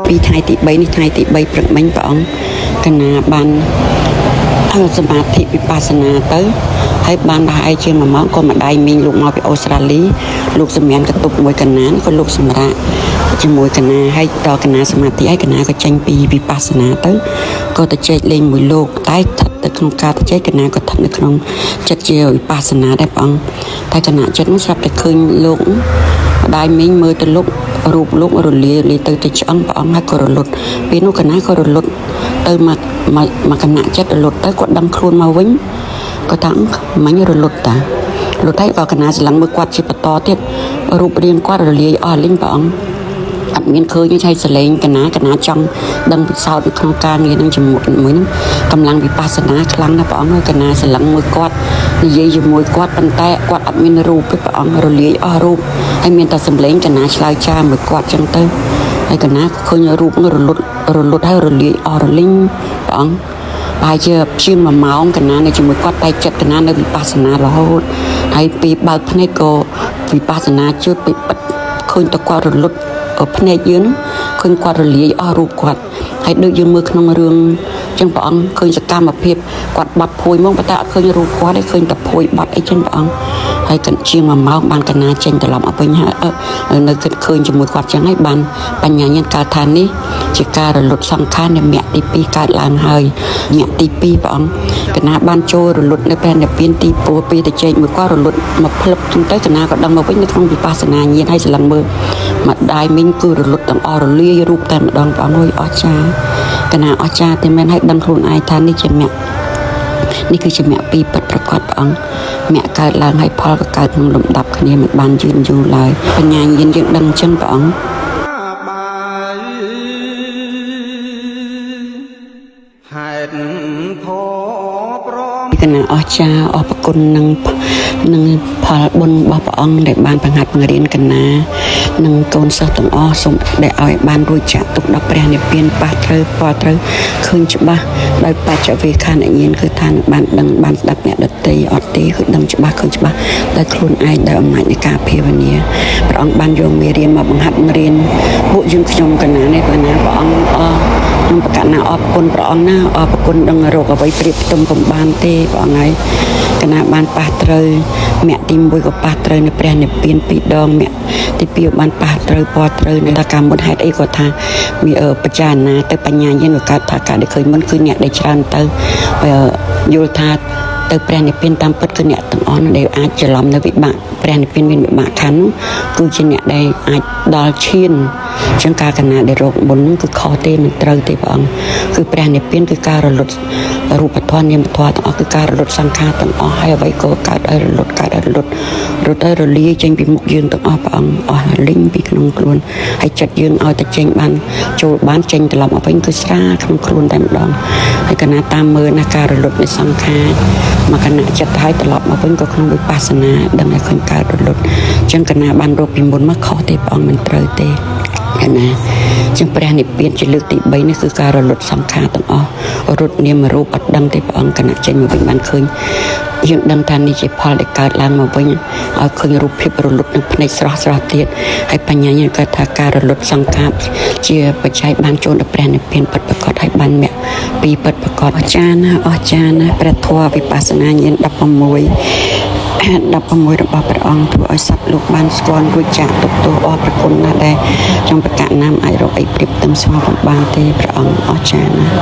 ពីថ្ងៃទី3នេះថ្ងៃទី3ព្រឹកមិញព្រះអង្គកណាបានសមាធិវិបស្សនាទៅហើយបានដល់ឯជា1ម៉ោងក៏ម្ដាយមីងលោកមកពីអូស្ត្រាលីលោកសម្ញានកតុបមួយកណានក៏លោកសម្រាប់ជាមួយកណាហើយតកណាសមាធិហើយកណាក៏ចេញពីវិបស្សនាទៅក៏ទៅចែកលេងមួយលោកតែស្ថិតនៅក្នុងការទៅចែកកណាក៏ស្ថិតនៅក្នុងចិត្តជាវិបស្សនាដែរព្រះអង្គតែគណៈចិត្តនោះស្រាប់តែឃើញលោកម្ដាយមីងមើលទៅលោករូបលោករលាទៅឆ្អឹងព្រះអង្គហើយក៏រលត់ពេលនោះកណាក៏រលត់ទៅមកគណៈចិត្តរលត់ទៅគាត់ដឹងខ្លួនមកវិញក៏ថាមិញរលត់តារលត់ហើយបើកណាស្លាំងមើលគាត់ជាបន្តទៀតរូបរាងគាត់រលាយអស់លីងព្រះអង្គអត់មានឃើញទេសលេងកណាចង់ដឹងពិសោធន៍នៅក្នុងការងារនឹងជាមួយនឹងកម្លាំងវិបស្សនាខ្លាំងណាស់ព្រះអង្គហើយកណាស្លាំងមើលគាត់និយាយជាមួយគាត់ប៉ុន្តែគាត់អត់មានរូបទេព្រះអង្គរលាយអស់រូបហើយមានតែសម្លេងកណាឆ្លើយចាមួយគាត់ចឹងទៅហើយកណាឃើញរូបនោះរលត់ហើយរលាយអស់រលីងព្រះអង្គហើយជាជាង1ម៉ោងកណានៅជាមួយគាត់តែចិត្តកណានៅវិបស្សនារហូតហើយពេលបើកភ្នែកក៏វិបស្សនាជឿពីបិទឃើញតែគាត់រលត់ភ្នែកយើងឃើញគាត់រលាយអស់រូបគាត់ហើយដូចយើងមើលក្នុងរឿងចឹងព្រះអង្គឃើញសកម្មភាពគាត់បាត់ភួយមកប៉ុន្តែអត់ឃើញរូបគាត់ទេឃើញតែភួយបាត់អីចឹងព្រះអង្គហើយគិតជាង1ម៉ោងបានកណាចេញត្រឡប់មកវិញហើយនៅគិតឃើញជាមួយគាត់ចឹងហើយបានបញ្ញាញាណកើតថានេះជាការរលត់សង្ខារនៃមគ្គទី2កើតឡើងហើយមគ្គទី2ព្រះអង្គកណាបានចូលរលត់នៅព្រះនិព្វានទីពោពេលទៅជែកមួយគាត់រលត់មកផ្លឹបចឹងទៅកណាក៏ដឹងមកវិញនៅក្នុងវិបស្សនាញាណហើយស្លឹងមើលម្ដាយមីងគឺរលត់ទាំងអស់រលាយរូបតែម្ដងព្រះអង្គអើយអស្ចារ្យកណាអស្ចារ្យតែមែនហើយដឹងខ្លួនឯងថានេះជាមគ្គនេះគឺជាមគ្គពីពិតប្រាកដព្រះអង្គមគ្គកើតឡើងហើយផលក៏កើតក្នុងលំដាប់គ្នាមិនបានយឺនយូរឡើយបញ្ញាញាណយើងដឹងអញ្ចឹងព្រះអង្គហេតុផលព្រមគណៈអស្ចារ្យអរគុណនឹងផលបុណ្យរបស់ព្រះអង្គដែលបានបង្ហាត់បង្រៀនកណានិងកូនសិស្សទាំងអស់សូមដែលឲ្យបានរួចចាក់ទុកដល់ព្រះនិព្វានប៉ះត្រូវពលត្រូវឃើញច្បាស់ដោយបច្ចវេខណញ្ញាណគឺថានឹងបានដឹងបានស្ដាប់អ្នកដទៃអត់ទេគឺដឹងច្បាស់ឃើញច្បាស់ដោយខ្លួនឯងដោយអំណាចនៃការភាវនាព្រះអង្គបានយកមេរៀនមកបង្ហាត់បង្រៀនពួកយើងខ្ញុំកណានេះព្រះណាព្រះអង្គខ្ញុំប្រកាសណាអរគុណព្រះអង្គណាអរគុណដឹងរកអ្វីប្រៀបផ្ទឹមកុំបានទេព្រះអង្គហើយកណាបានប៉ះត្រូវមគ្គទី1ក៏ប៉ះត្រូវនៅព្រះនិព្វាន2ដងមគ្គទី2បានប៉ះត្រូវពណ៌ត្រូវនៅតែការមុនហេតុអីក៏ថាវាបច្ចាណាទៅបញ្ញាញាណក៏កើតថាការដែលឃើញមុនគឺអ្នកដែលច្រើនទៅយល់ថាទៅព្រះនិព្វានតាមពិតគឺអ្នកទាំងអស់ដែលអាចច្រឡំនៅវិបាកព្រះនិព្វានមានវិបាកខណ្ឌគឺជាអ្នកដែលអាចដល់ឈានជាងការកណាដែលរកមុនហ្នឹងគឺខុសទេមិនត្រូវទេព្រះអង្គគឺព្រះនិព្វានគឺការរលត់រូបធម៌នាមធម៌ទាំងអស់គឺការរលត់សង្ខារទាំងអស់ហើយអ្វីក៏កើតឲ្យរលត់ឲ្យរលាយចេញពីមុខយើងទាំងអស់ព្រះអង្គអស់លីងពីក្នុងខ្លួនហើយចិត្តយើងឲ្យតែចេញបានចូលបានចេញត្រឡប់មកវិញគឺស្រាលក្នុងខ្លួនតែម្ដងហើយកណាតាមមើលណាការរលត់នៃសង្ខារមកគណៈចិត្តហើយត្រឡប់មកវិញក៏ក្នុងវិបស្សនាដឹងឲ្យឃើញកើតរលត់អញ្ចឹងកណាបានរកពីមុនមកខុសទេព្រះអង្គមិនត្រូវទេកណាចឹងព្រះនិព្វានជាលើកទី3នេះគឺការរលត់សង្ខារទាំងអស់រត់នាមរូបអត់ដឹងទេព្រះអង្គគណៈចេញមកវិញបានឃើញយើងដឹងថានេះជាផលដែលកើតឡើងមកវិញឲ្យឃើញរូបភាពរលត់នឹងភ្នែកស្រស់ទៀតហើយបញ្ញាញាណកើតថាការរលត់សង្ខារជាបច្ច័យបានចូលដល់ព្រះនិព្វានពិតប្រាកដហើយបានមគ្គពីពិតប្រាកដអស្ចារ្យណាព្រះធម៌វិបស្សនាញាណ16របស់ព្រះអង្គធ្វើឲ្យសត្វលោកបានស្គាល់រួចចាក់ទុកទោសអរប្រគុណណាស់ដែលtrongប្រកាសណាមអាចរកអីប្រៀបផ្ទឹមស្មើបំបានទេព្រះអង្គអស្ចារ្យណាស់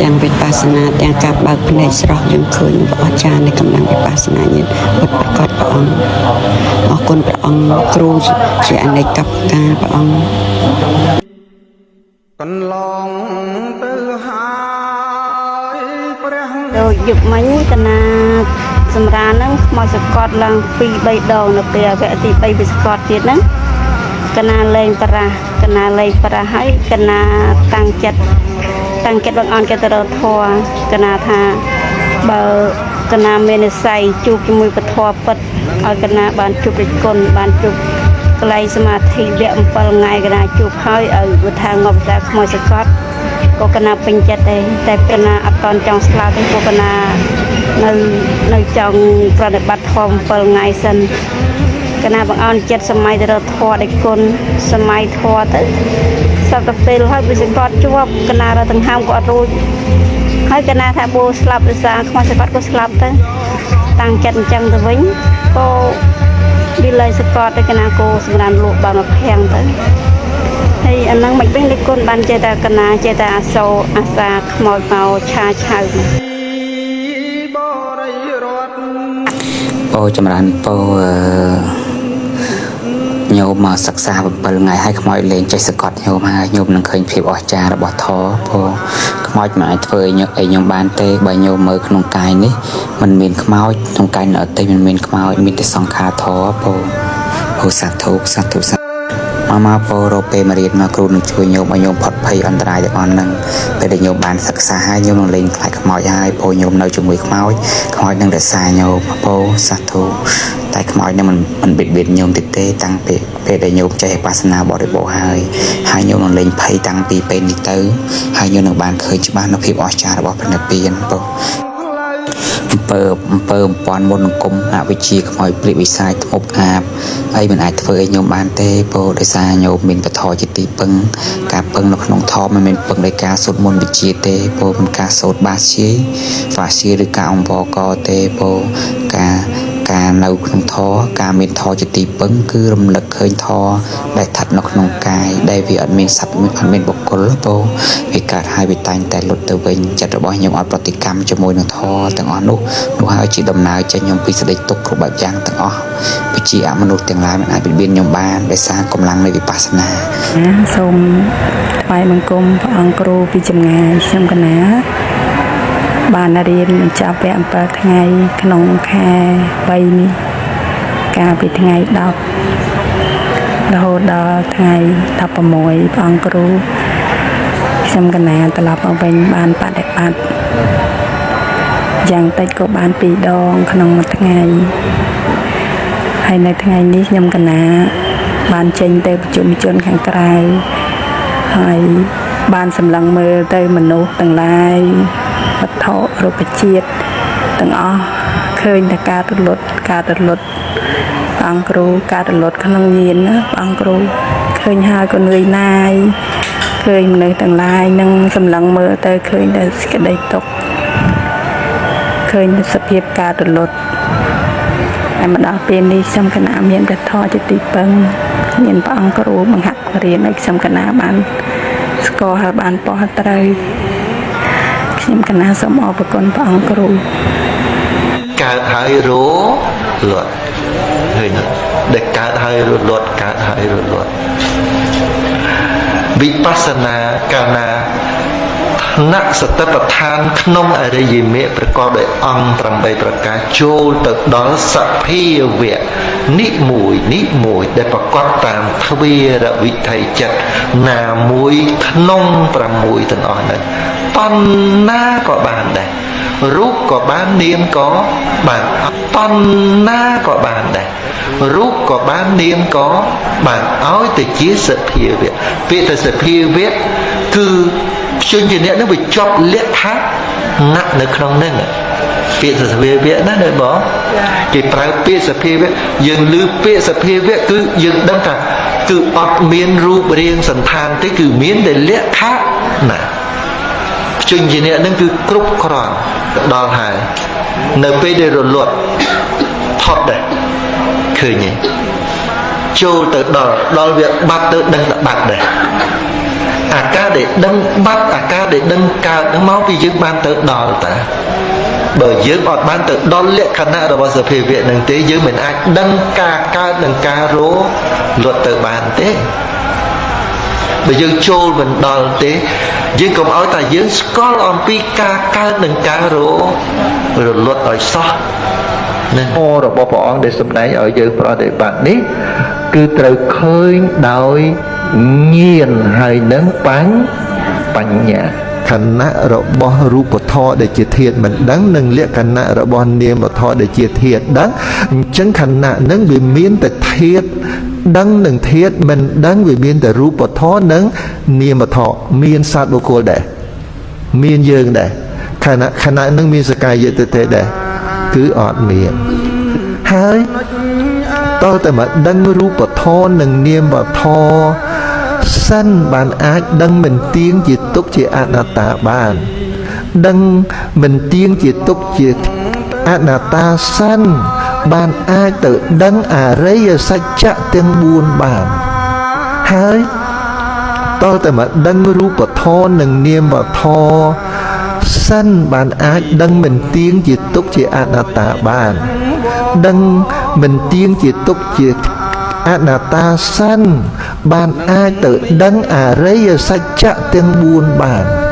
ទាំងវិបស្សនាទាំងការបើកភ្នែកស្រស់យើងឃើញអស្ចារ្យនៃកម្លាំងវិបស្សនាញាណពិតប្រាកដព្រះអង្គអរគុណព្រះអង្គគ្រូជាអនេកកការព្រះអង្គកន្លងទៅហើយព្រះដូចយុគមិញកណាសម្រាហ្នឹងខ្មោចសកត់ឡើង2-3 ដងនៅពេលវគ្គទី3វាសកត់ទៀតហ្នឹងកណាលេងប្រាស់ហើយកណាតាំងចិត្តបងអនគេទៅរកធម៌កណាថាបើកណាមាននិស្ស័យជួបជាមួយពធពិតឲ្យកណាបានជួបរិទ្ធគុណបានជួបកន្លែងសមាធិវគ្គ7ថ្ងៃកណាជួបហើយឲ្យវាថាងប់តែខ្មោចសកត់ក៏កណាពេញចិត្តដែរតែកណាអត់តន់ចង់ស្លាប់ទេព្រោះកណានៅចង់ប្រតិបត្តិធម៌7ថ្ងៃសិន កណាបងអនចិត្តសម័យទៅរត់ធွာដែលគុណសម័យធွာទៅសពទៅពេលហើយវាសគាត់ជាប់កណារត់ទាំងហាមក៏អត់រួចហើយកណាថាបូស្លាប់ដោយសារខ្មោចសកត់ក៏ស្លាប់ទៅតាំងចិត្តអញ្ចឹងទៅវិញក៏វាលែងសកត់ទៅកណាគោសម្រាប់លោកបានមកភាំងទៅហើយអាហ្នឹងមិនពេញលេគុណបានចេះតែកណាចេះតែអាសូរអាសាខ្មោចមកឆាឆៅពោចម្រើនពោញោមមកសិក្សា7ថ្ងៃហើយខ្មោចលេងចេះសកត់ញោមហើយញោមនឹងឃើញភាពអស្ចារ្យរបស់ធម៌ពោខ្មោចមិនអាចធ្វើឲ្យញោមបានទេបើញោមមើលក្នុងកាយនេះมันមានខ្មោចក្នុងកាយនៅអតីតมันមានខ្មោចមានតែសង្ខារធម៌ពោសាធុមកពោរពេលមករៀនមកគ្រូនឹងជួយញោមឲ្យញោមផុតភ័យអន្តរាយទាំងអស់ហ្នឹងពេលដែលញោមបានសិក្សាហើយញោមនឹងលេងខ្លាចខ្មោចហើយពោញោមនៅជាមួយខ្មោចនឹងរក្សាញោមពោសាធុតែខ្មោចនឹងមិនបៀតបៀនញោមតិចទេតាំងពីពេលដែលញោមចេះបាសនាបរិបូរហើយញោមនឹងលេងភ័យតាំងពីពេលនេះទៅហើយញោមនឹងបានឃើញច្បាស់នូវភាពអស្ចារ្យរបស់ព្រះនិព្វានពោអំពើអំព័ន្ធមុនគុំអវិជ្ជាខ្មោចព្រាកវិសាយធ្មប់អាបហើយមិនអាចធ្វើឲ្យញោមបានទេពោដោយសារញោមមានពធជាទីពឹងការពឹងនៅក្នុងធម៌មិនមែនពឹងដោយការសូត្រមន្តវិជ្ជាទេពោមិនការសូត្របាសជាឬការអង្គវកទេពោការនៅក្នុងធម៌ការមានធម៌ជាទីពឹងគឺរំលឹកឃើញធម៌ដែលស្ថិតនៅក្នុងកាយដែលវាអត់មានសត្វអត់មានបុគ្គលពោវាកើតហើយវាតែងតែលុតទៅវិញចិត្តរបស់ខ្ញុំអត់ប្រតិកម្មជាមួយនឹងធម៌ទាំងអស់នោះហើយជាដំណើរចេញខ្ញុំពីសេចក្តីទុក្ខគ្រប់បែបយ៉ាងទាំងអស់វិជាអមនុស្សទាំងឡាយមិនអាចបៀតបៀនខ្ញុំបានដោយសារកម្លាំងនៃវិបស្សនាសូមថ្វាយបង្គំព្រះអង្គគ្រូពីចម្ងាយខ្ញុំកណាបានរៀនបញ្ចប់វគ្គ7ថ្ងៃក្នុងខែ3នេះកាលពីថ្ងៃ10រហូតដល់ថ្ងៃ16ព្រះអង្គគ្រូខ្ញុំកណាត្រឡប់មកវិញបានបដិបត្តិយ៉ាងតិចក៏បាន2ដងក្នុងមួយថ្ងៃហើយនៅថ្ងៃនេះខ្ញុំកណាបានចេញទៅប្រជុំជនខាងក្រៅហើយបានសម្លឹងមើលទៅមនុស្សទាំងឡាយវត្ថុរូបជាតិទាំងអស់ឃើញតែការរលត់ព្រះអង្គគ្រូការរលត់ក្នុងញាណណាព្រះអង្គគ្រូឃើញហើយក៏នឿយណាយឃើញមនុស្សទាំងឡាយនឹងសម្លឹងមើលទៅឃើញតែសេចក្តីទុក្ខឃើញតែសភាពការរលត់ហើយមកដល់ពេលនេះខ្ញុំគណៈមានតែធម៌ជាទីពឹងមានព្រះអង្គគ្រូបង្ហាត់រៀនឲ្យខ្ញុំគណៈបានស្គាល់ហើយបានពោះត្រូវខ្ញុំកណាសូមអរគុណព្រះអង្គគ្រូកើតហើយរលត់ឃើញដែលកើតហើយរលត់កើតហើយរលត់វិបស្សនាកាលណាថ្នាក់សតិប្បដ្ឋានក្នុងអរិយមគ្គប្រកបដោយអង្គ8ប្រការចូលទៅដល់សភាវៈនិមួយដែលប្រកបតាមទ្វារវិថីចិត្តណាមួយក្នុង6ទាំងអស់ហ្នឹងបណ្ណាក៏បានដែររូបក៏បាននាមក៏បានបណ្ណាក៏បានដែររូបក៏បាននាមក៏បានឲ្យទៅជាសភាវៈពាក្យទៅសភាវៈគឺជនជាអ្នកនឹងវាជាប់លក្ខណៈនៅក្នុងហ្នឹងពាក្យសភាវៈណានៅបងគេប្រើពាក្យសភាវៈយើងឮពាក្យសភាវៈគឺយើងដឹងថាគឺអត់មានរូបរាងសន្តានទេគឺមានតែលក្ខណៈជនជាអ្នកហ្នឹងគឺគ្រប់គ្រាន់ដល់ហើយនៅពេលដែលរលត់ផុតដែរឃើញទេចូលទៅដល់វាបាត់ទៅដឹងតែបាត់ដែរអាការដែលដឹងបាត់អាការដែលដឹងកើតហ្នឹងមកពីយើងបានទៅដល់តាបើយើងអត់បានទៅដល់លក្ខណៈរបស់សភាវៈហ្នឹងទេយើងមិនអាចដឹងការកើតនិងការរលត់ទៅបានទេបើយើងចូលមិនដល់ទេយើងកុំឲ្យតែយើងស្គាល់អំពីការកើតនិងការរលត់ឲ្យសោះនឹងរបស់ព្រះអង្គដែលសម្ដែងឲ្យយើងប្រតិបត្តិនេះគឺត្រូវឃើញដោយញាណហើយនឹងបញ្ញាខណៈរបស់រូបធម៌ដែលជាធាតុមិនដឹងនិងលក្ខណៈរបស់នាមធម៌ដែលជាធាតុដឹងអញ្ចឹងខណៈនឹងវាមានតែធាតុដឹងនិងធាតុមិនដឹងវាមានតែរូបធម៌និងនាមធម៌មានសត្វបុគ្គលដែរមានយើងដែរខណៈនឹងមានសកាយតិទេដែរគឺអត់មានហើយ តើតែមកដឹងរូបធម៌និងនាមធម៌សិនបានអាចដឹងមិនទៀងជាទុកជាអនត្តាបានដឹងមិនទៀងជាទុកជាអនត្តាសិនបានអាចទៅដឹងអរិយសច្ចៈទាំង4បានហើយតើតែមកដឹងរូបធម៌និងនាមធម៌សិនបានអាចដឹងមិនទៀងជាទុកជាអនត្តាបានដឹងមិនទៀងជាទុកជាអនត្តាសិនបានអាចទៅដឹងអរិយសច្ចៈទាំង4បាន